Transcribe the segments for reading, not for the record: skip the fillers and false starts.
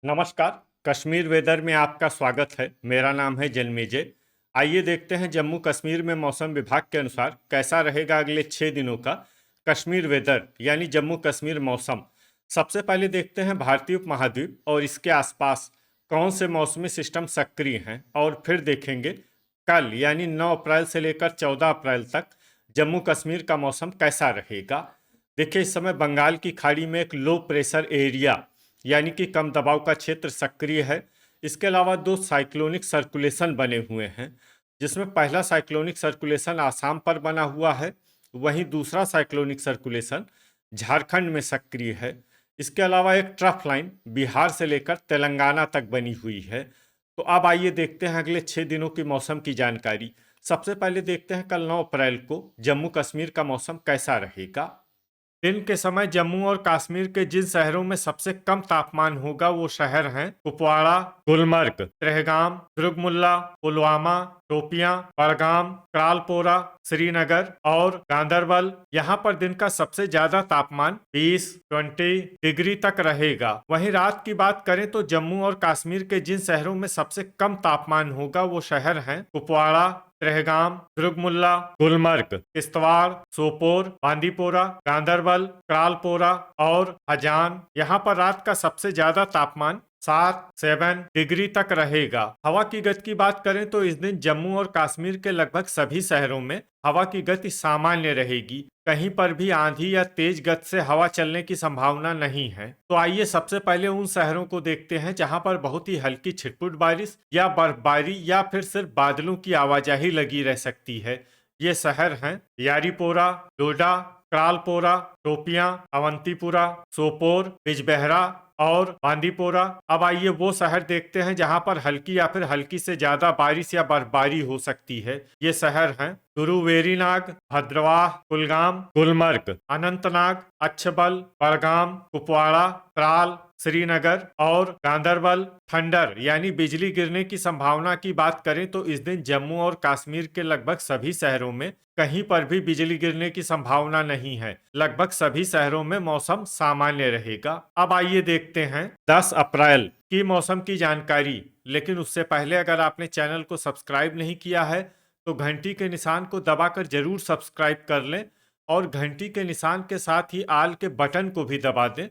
नमस्कार। कश्मीर वेदर में आपका स्वागत है। मेरा नाम है जन्मेजय। आइए देखते हैं जम्मू कश्मीर में मौसम विभाग के अनुसार कैसा रहेगा अगले 6 दिनों का कश्मीर वेदर यानी जम्मू कश्मीर मौसम। सबसे पहले देखते हैं भारतीय उपमहाद्वीप और इसके आसपास कौन से मौसमी सिस्टम सक्रिय हैं, और फिर देखेंगे कल यानी 9 अप्रैल से लेकर 14 अप्रैल तक जम्मू कश्मीर का मौसम कैसा रहेगा। देखिए, इस समय बंगाल की खाड़ी में एक लो प्रेशर एरिया यानी कि कम दबाव का क्षेत्र सक्रिय है। इसके अलावा दो साइक्लोनिक सर्कुलेशन बने हुए हैं, जिसमें पहला साइक्लोनिक सर्कुलेशन आसाम पर बना हुआ है, वहीं दूसरा साइक्लोनिक सर्कुलेशन झारखंड में सक्रिय है। इसके अलावा एक ट्रफ लाइन बिहार से लेकर तेलंगाना तक बनी हुई है। तो अब आइए देखते हैं अगले 6 दिनों की मौसम की जानकारी। सबसे पहले देखते हैं कल 9 अप्रैल को जम्मू कश्मीर का मौसम कैसा रहेगा। दिन के समय जम्मू और कश्मीर के जिन शहरों में सबसे कम तापमान होगा वो शहर हैं कुपवाड़ा, गुलमर्ग, त्रेहगाम, दुर्गमुल्ला, पुलवामा, शोपियां, बड़गाम, त्रालपोरा, श्रीनगर और गांदरबल। यहाँ पर दिन का सबसे ज्यादा तापमान 20 डिग्री तक रहेगा। वहीं रात की बात करें तो जम्मू और कश्मीर के जिन शहरों में सबसे कम तापमान होगा वो शहर हैं कुपवाड़ा, त्रेहगाम, दुर्गमुल्ला, गुलमर्ग, किश्तवाड़, सोपोर, बांदीपोरा, गांदरबल, त्रालपोरा और हजान। यहाँ पर रात का सबसे ज्यादा तापमान 7 डिग्री तक रहेगा। हवा की गति की बात करें तो इस दिन जम्मू और कश्मीर के लगभग सभी शहरों में हवा की गति सामान्य रहेगी। कहीं पर भी आंधी या तेज गति से हवा चलने की संभावना नहीं है। तो आइए सबसे पहले उन शहरों को देखते हैं जहां पर बहुत ही हल्की छिटपुट बारिश या बर्फबारी या फिर सिर्फ बादलों की आवाजाही लगी रह सकती है। ये शहर हैं यारीपोरा, डोडा, त्रालपोरा, शोपियां, अवंतीपुरा, सोपोर, बिजबेहरा और बांदीपोरा। अब आइए वो शहर देखते हैं जहां पर हल्की या फिर हल्की से ज्यादा बारिश या बर्फबारी हो सकती है। ये शहर हैं तुरुवेरीनाग, भद्रवाह, कुलगाम, गुलमर्ग, अनंतनाग, अच्छबल, बड़गाम, कुपवाड़ा, त्राल, श्रीनगर और गांदरबल। थंडर यानी बिजली गिरने की संभावना की बात करें तो इस दिन जम्मू और कश्मीर के लगभग सभी शहरों में कहीं पर भी बिजली गिरने की संभावना नहीं है। लगभग सभी शहरों में मौसम सामान्य रहेगा। अब आइए देखते हैं 10 अप्रैल की मौसम की जानकारी। लेकिन उससे पहले अगर आपने चैनल को सब्सक्राइब नहीं किया है तो घंटी के निशान को दबाकर जरूर सब्सक्राइब कर लें और घंटी के निशान के साथ ही आल के बटन को भी दबा दें,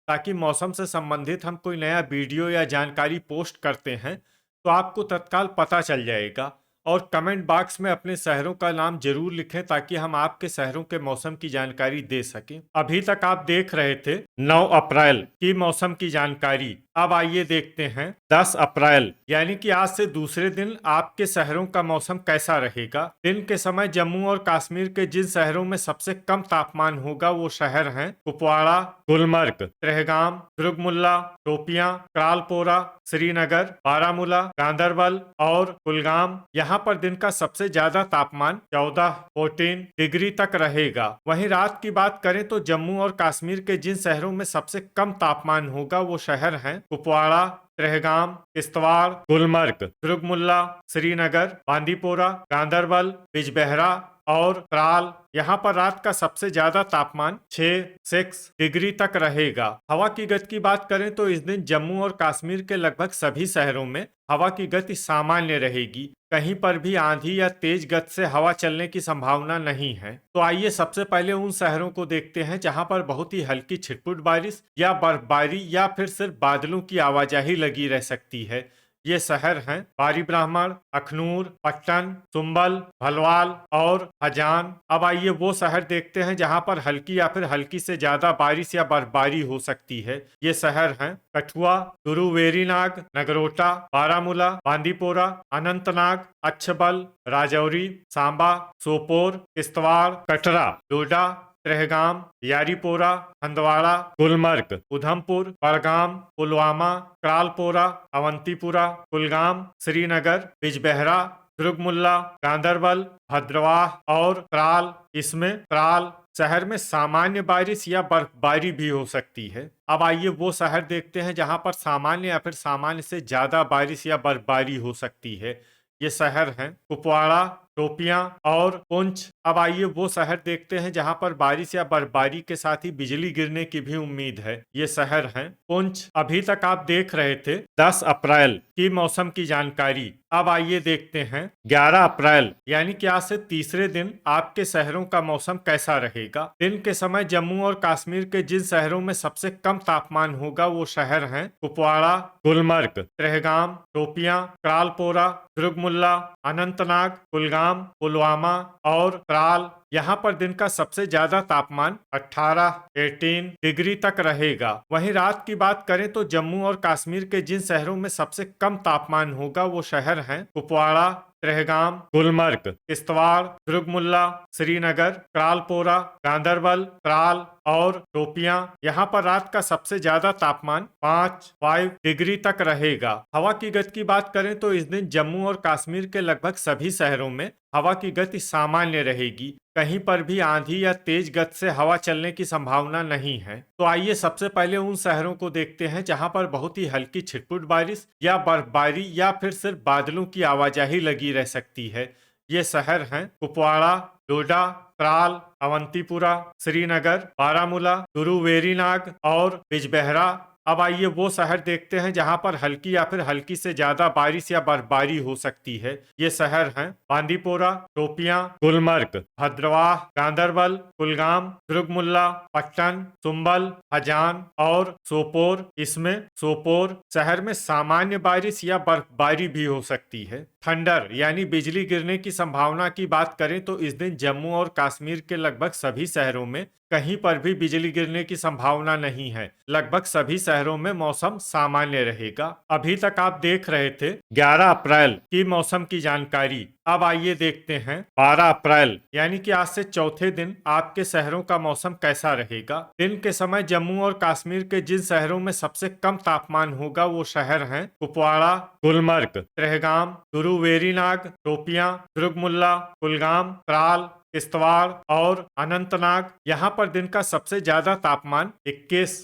ताकि मौसम से संबंधित हम कोई नया वीडियो या जानकारी पोस्ट करते हैं तो आपको तत्काल पता चल जाएगा। और कमेंट बॉक्स में अपने शहरों का नाम जरूर लिखें ताकि हम आपके शहरों के मौसम की जानकारी दे सकें। अभी तक आप देख रहे थे 9 अप्रैल की मौसम की जानकारी। अब आइए देखते हैं 10 अप्रैल यानी कि आज से दूसरे दिन आपके शहरों का मौसम कैसा रहेगा। दिन के समय जम्मू और कश्मीर के जिन शहरों में सबसे कम तापमान होगा वो शहर हैं कुपवाड़ा, गुलमर्ग, त्रेहगाम, दुर्गमुल्ला, शोपियां, त्रालपोरा, श्रीनगर, बारामूला, गांदरबल और कुलगाम। यहाँ पर दिन का सबसे ज्यादा तापमान 14 डिग्री तक रहेगा। वहीं रात की बात करें तो जम्मू और कश्मीर के जिन शहरों में सबसे कम तापमान होगा वो शहर हैं कुपवाड़ा, त्रेहगाम, किश्तवाड़, गुलमर्ग, दुर्गमुल्ला, श्रीनगर, बांदीपोरा, गांदरबल, बिजबेहरा और त्राल। यहाँ पर रात का सबसे ज्यादा तापमान 6 डिग्री तक रहेगा। हवा की गति की बात करें तो इस दिन जम्मू और कश्मीर के लगभग सभी शहरों में हवा की गति सामान्य रहेगी। कहीं पर भी आंधी या तेज गति से हवा चलने की संभावना नहीं है। तो आइए सबसे पहले उन शहरों को देखते हैं जहां पर बहुत ही हल्की छिटपुट बारिश या बर्फबारी या फिर सिर्फ बादलों की आवाजाही लगी रह सकती है। ये शहर हैं बारी ब्राह्मण, अखनूर, पट्टन, सुंबल, भलवाल और हजान। अब आइए वो शहर देखते हैं जहां पर हल्की या फिर हल्की से ज्यादा बारिश या बर्फबारी हो सकती है। ये शहर हैं कठुआ, तुरुवेरीनाग, नगरोटा, बारामूला, बांदीपोरा, अनंतनाग, अच्छबल, राजौरी, सांबा, सोपोर, किश्तवाड़, कटरा, डोडा, त्रेहगाम, यारीपोरा, हंदवाड़ा, गुलमर्ग, उधमपुर, बड़गाम, पुलवामा, त्रालपोरा, अवंतीपुरा, कुलगाम, श्रीनगर, बिजबेहरा, दुर्गमुल्ला, गांदरबल, भद्रवाह और त्राल। इसमें त्राल शहर में सामान्य बारिश या बर्फबारी भी हो सकती है। अब आइए वो शहर देखते हैं जहां पर सामान्य या फिर सामान्य से ज्यादा बारिश या बर्फबारी हो सकती है। ये शहर हैं कुपवाड़ा, शोपियां और पुंछ। अब आइए वो शहर देखते हैं जहां पर बारिश या बर्फबारी के साथ ही बिजली गिरने की भी उम्मीद है। ये शहर हैं पुंछ। अभी तक आप देख रहे थे 10 अप्रैल की मौसम की जानकारी। अब आइए देखते हैं 11 अप्रैल यानी कि आज से तीसरे दिन आपके शहरों का मौसम कैसा रहेगा। दिन के समय जम्मू और कश्मीर के जिन शहरों में सबसे कम तापमान होगा वो शहर हैं कुपवाड़ा, गुलमर्ग, त्रेहगाम, शोपियां, क्रालपोरा, दुर्गमुल्ला, अनंतनाग, कुलगाम, पुलवामा और त्राल। यहाँ पर दिन का सबसे ज्यादा तापमान 18 डिग्री तक रहेगा। वहीं रात की बात करें तो जम्मू और कश्मीर के जिन शहरों में सबसे कम तापमान होगा वो शहर हैं कुपवाड़ा, त्रेहगाम, गुलमर्ग, किश्तवाड़, दुर्गमुल्ला, श्रीनगर, क्रालपोरा, गांदरबल, त्राल और शोपियां। यहाँ पर रात का सबसे ज्यादा तापमान 5 डिग्री तक रहेगा। हवा की गति की बात करें तो इस दिन जम्मू और कश्मीर के लगभग सभी शहरों में हवा की गति सामान्य रहेगी। कहीं पर भी आंधी या तेज गति से हवा चलने की संभावना नहीं है। तो आइए सबसे पहले उन शहरों को देखते हैं जहां पर बहुत ही हल्की छिटपुट बारिश या बर्फबारी या फिर सिर्फ बादलों की आवाजाही लगी रह सकती है। ये शहर हैं कुपवाड़ा, डोडा, त्राल, अवंतीपुरा, श्रीनगर, बारामूला, गुरुवेरीनाग और बिजबेहरा। अब आइए वो शहर देखते हैं जहां पर हल्की या फिर हल्की से ज्यादा बारिश या बर्फबारी हो सकती है। ये शहर हैं बांदीपोरा, शोपियां, गुलमर्ग, भद्रवाह, गांदरबल, कुलगाम, दुर्गमुल्ला, पट्टन, सुंबल, हजान और सोपोर। इसमें सोपोर शहर में सामान्य बारिश या बर्फबारी भी हो सकती है। थंडर यानी बिजली गिरने की संभावना की बात करें तो इस दिन जम्मू और कश्मीर के लगभग सभी शहरों में कहीं पर भी बिजली गिरने की संभावना नहीं है। लगभग सभी शहरों में मौसम सामान्य रहेगा। अभी तक आप देख रहे थे 11 अप्रैल की मौसम की जानकारी। अब आइए देखते हैं 12 अप्रैल यानी कि आज से चौथे दिन आपके शहरों का मौसम कैसा रहेगा। दिन के समय जम्मू और कश्मीर के जिन शहरों में सबसे कम तापमान होगा वो शहर हैं कुपवाड़ा, गुलमर्ग, त्रेहगाम, गुरुवेरीनाग, शोपियां, दुर्गमुल्ला, कुलगाम, त्राल, किश्तवाड़ और अनंतनाग। यहाँ पर दिन का सबसे ज्यादा तापमान 21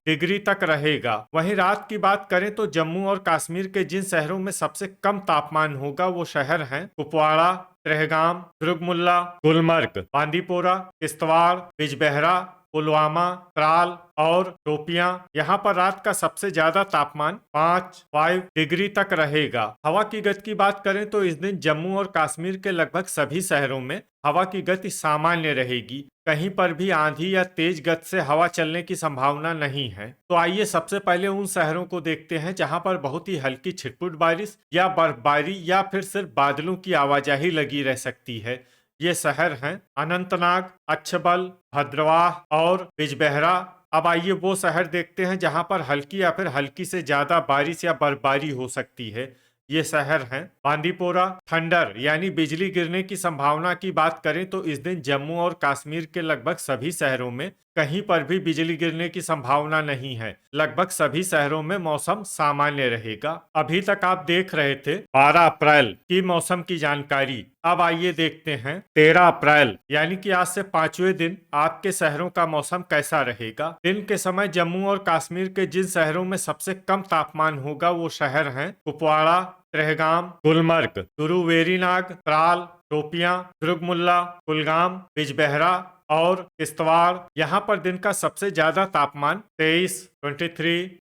डिग्री तक रहेगा। वहीं रात की बात करें तो जम्मू और कश्मीर के जिन शहरों में सबसे कम तापमान होगा वो शहर हैं कुपवाड़ा, त्रेहगाम, दुर्गमुल्ला, गुलमर्ग, बांदीपोरा, किश्तवाड़, बिजबेहरा, पुलवामा, त्राल और शोपियां। यहाँ पर रात का सबसे ज्यादा तापमान 5 डिग्री तक रहेगा। हवा की गति की बात करें तो इस दिन जम्मू और कश्मीर के लगभग सभी शहरों में हवा की गति सामान्य रहेगी। कहीं पर भी आंधी या तेज गति से हवा चलने की संभावना नहीं है। तो आइए सबसे पहले उन शहरों को देखते हैं जहां पर बहुत ही हल्की छिटपुट बारिश या बर्फबारी या फिर सिर्फ बादलों की आवाजाही लगी रह सकती है। ये शहर हैं अनंतनाग, अच्छबल, भद्रवाह और बिजबेहरा। अब आइए वो शहर देखते हैं जहां पर हल्की या फिर हल्की से ज्यादा बारिश या बर्फबारी हो सकती है। ये शहर हैं बांदीपोरा। थंडर यानी बिजली गिरने की संभावना की बात करें तो इस दिन जम्मू और कश्मीर के लगभग सभी शहरों में कहीं पर भी बिजली गिरने की संभावना नहीं है। लगभग सभी शहरों में मौसम सामान्य रहेगा। अभी तक आप देख रहे थे 12 अप्रैल की मौसम की जानकारी। अब आइए देखते हैं 13 अप्रैल यानी कि आज से 5वें दिन आपके शहरों का मौसम कैसा रहेगा। दिन के समय जम्मू और कश्मीर के जिन शहरों में सबसे कम तापमान होगा वो शहर हैं कुपवाड़ा, त्रेहगाम, गुलमर्ग, गुरुवेरीनाग, त्राल, शोपियां, दुर्गमुल्ला, कुलगाम, बिजबेहरा और किश्तवाड़। यहाँ पर दिन का सबसे ज्यादा तापमान 23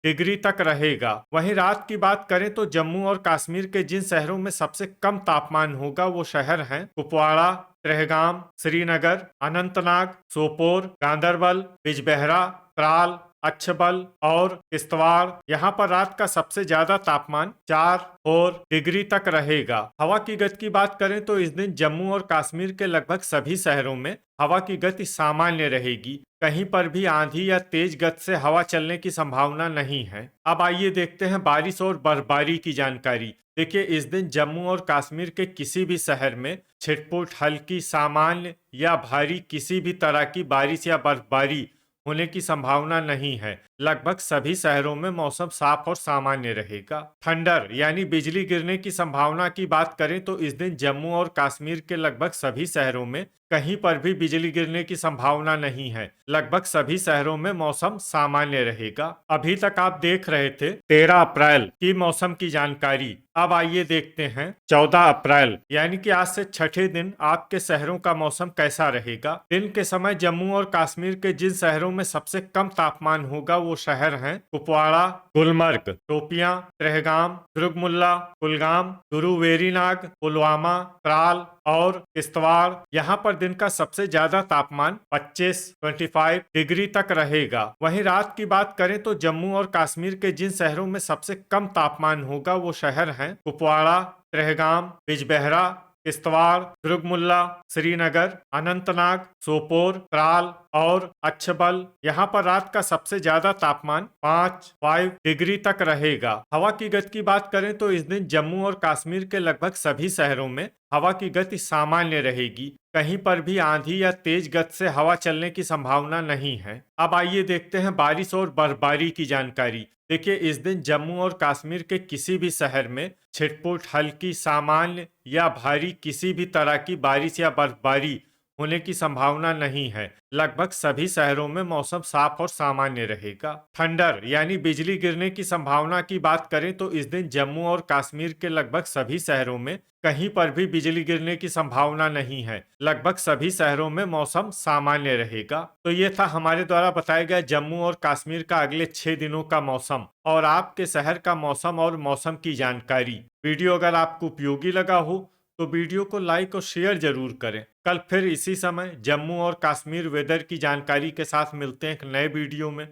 डिग्री तक रहेगा। वहीं रात की बात करें तो जम्मू और कश्मीर के जिन शहरों में सबसे कम तापमान होगा वो शहर हैं कुपवाड़ा, त्रेहगाम, श्रीनगर, अनंतनाग, सोपोर, गांदरबल, बिजबेहरा, त्राल, अच्छबल और किश्तवाड़। यहाँ पर रात का सबसे ज्यादा तापमान 4 डिग्री तक रहेगा। हवा की गति की बात करें तो इस दिन जम्मू और कश्मीर के लगभग सभी शहरों में हवा की गति सामान्य रहेगी। कहीं पर भी आंधी या तेज गति से हवा चलने की संभावना नहीं है। अब आइए देखते हैं बारिश और बर्फबारी की जानकारी। देखिए इस दिन जम्मू और कश्मीर के किसी भी शहर में छिटपुट, हल्की, सामान्य या भारी किसी भी तरह की बारिश या बर्फबारी होने की संभावना नहीं है। लगभग सभी शहरों में मौसम साफ और सामान्य रहेगा। थंडर यानी बिजली गिरने की संभावना की बात करें तो इस दिन जम्मू और कश्मीर के लगभग सभी शहरों में कहीं पर भी बिजली गिरने की संभावना नहीं है। लगभग सभी शहरों में मौसम सामान्य रहेगा। अभी तक आप देख रहे थे 13 अप्रैल की मौसम की जानकारी। अब आइए देखते हैं 14 अप्रैल यानी कि आज से छठे दिन आपके शहरों का मौसम कैसा रहेगा। दिन के समय जम्मू और कश्मीर के जिन शहरों में सबसे कम तापमान होगा वो शहर हैं कुपवाड़ा, गुलमर्ग, शोपियां, त्रेहगाम, दुर्गमुल्ला, कुलगाम, गुरु वेरीनाग, पुलवामा, त्राल और किश्तवाड़। यहाँ पर दिन का सबसे ज्यादा तापमान 25 डिग्री तक रहेगा। वहीं रात की बात करें तो जम्मू और कश्मीर के जिन शहरों में सबसे कम तापमान होगा वो शहर हैं कुपवाड़ा, त्रेहगाम, बिजबेहरा, किश्तवाड़, दुर्गमुल्ला, श्रीनगर, अनंतनाग, सोपोर, त्राल और अच्छबल। यहाँ पर रात का सबसे ज्यादा तापमान 5 डिग्री तक रहेगा। हवा की गति की बात करें तो इस दिन जम्मू और कश्मीर के लगभग सभी शहरों में हवा की गति सामान्य रहेगी। कहीं पर भी आंधी या तेज गति से हवा चलने की संभावना नहीं है। अब आइए देखते हैं बारिश और बर्फबारी की जानकारी। देखिए, इस दिन जम्मू और कश्मीर के किसी भी शहर में छिटपुट, हल्की, सामान्य या भारी किसी भी तरह की बारिश या बर्फबारी होने की संभावना नहीं है। लगभग सभी शहरों में मौसम साफ और सामान्य रहेगा। थंडर यानी बिजली गिरने की संभावना की बात करें तो इस दिन जम्मू और कश्मीर के लगभग सभी शहरों में कहीं पर भी बिजली गिरने की संभावना नहीं है। लगभग सभी शहरों में मौसम सामान्य रहेगा। तो ये था हमारे द्वारा बताया गया जम्मू और कश्मीर का अगले 6 दिनों का मौसम और आपके शहर का मौसम और मौसम की जानकारी। वीडियो अगर आपको उपयोगी लगा हो तो वीडियो को लाइक और शेयर जरूर करें। कल फिर इसी समय जम्मू और कश्मीर वेदर की जानकारी के साथ मिलते हैं एक नए वीडियो में।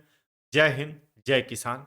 जय हिंद, जय किसान।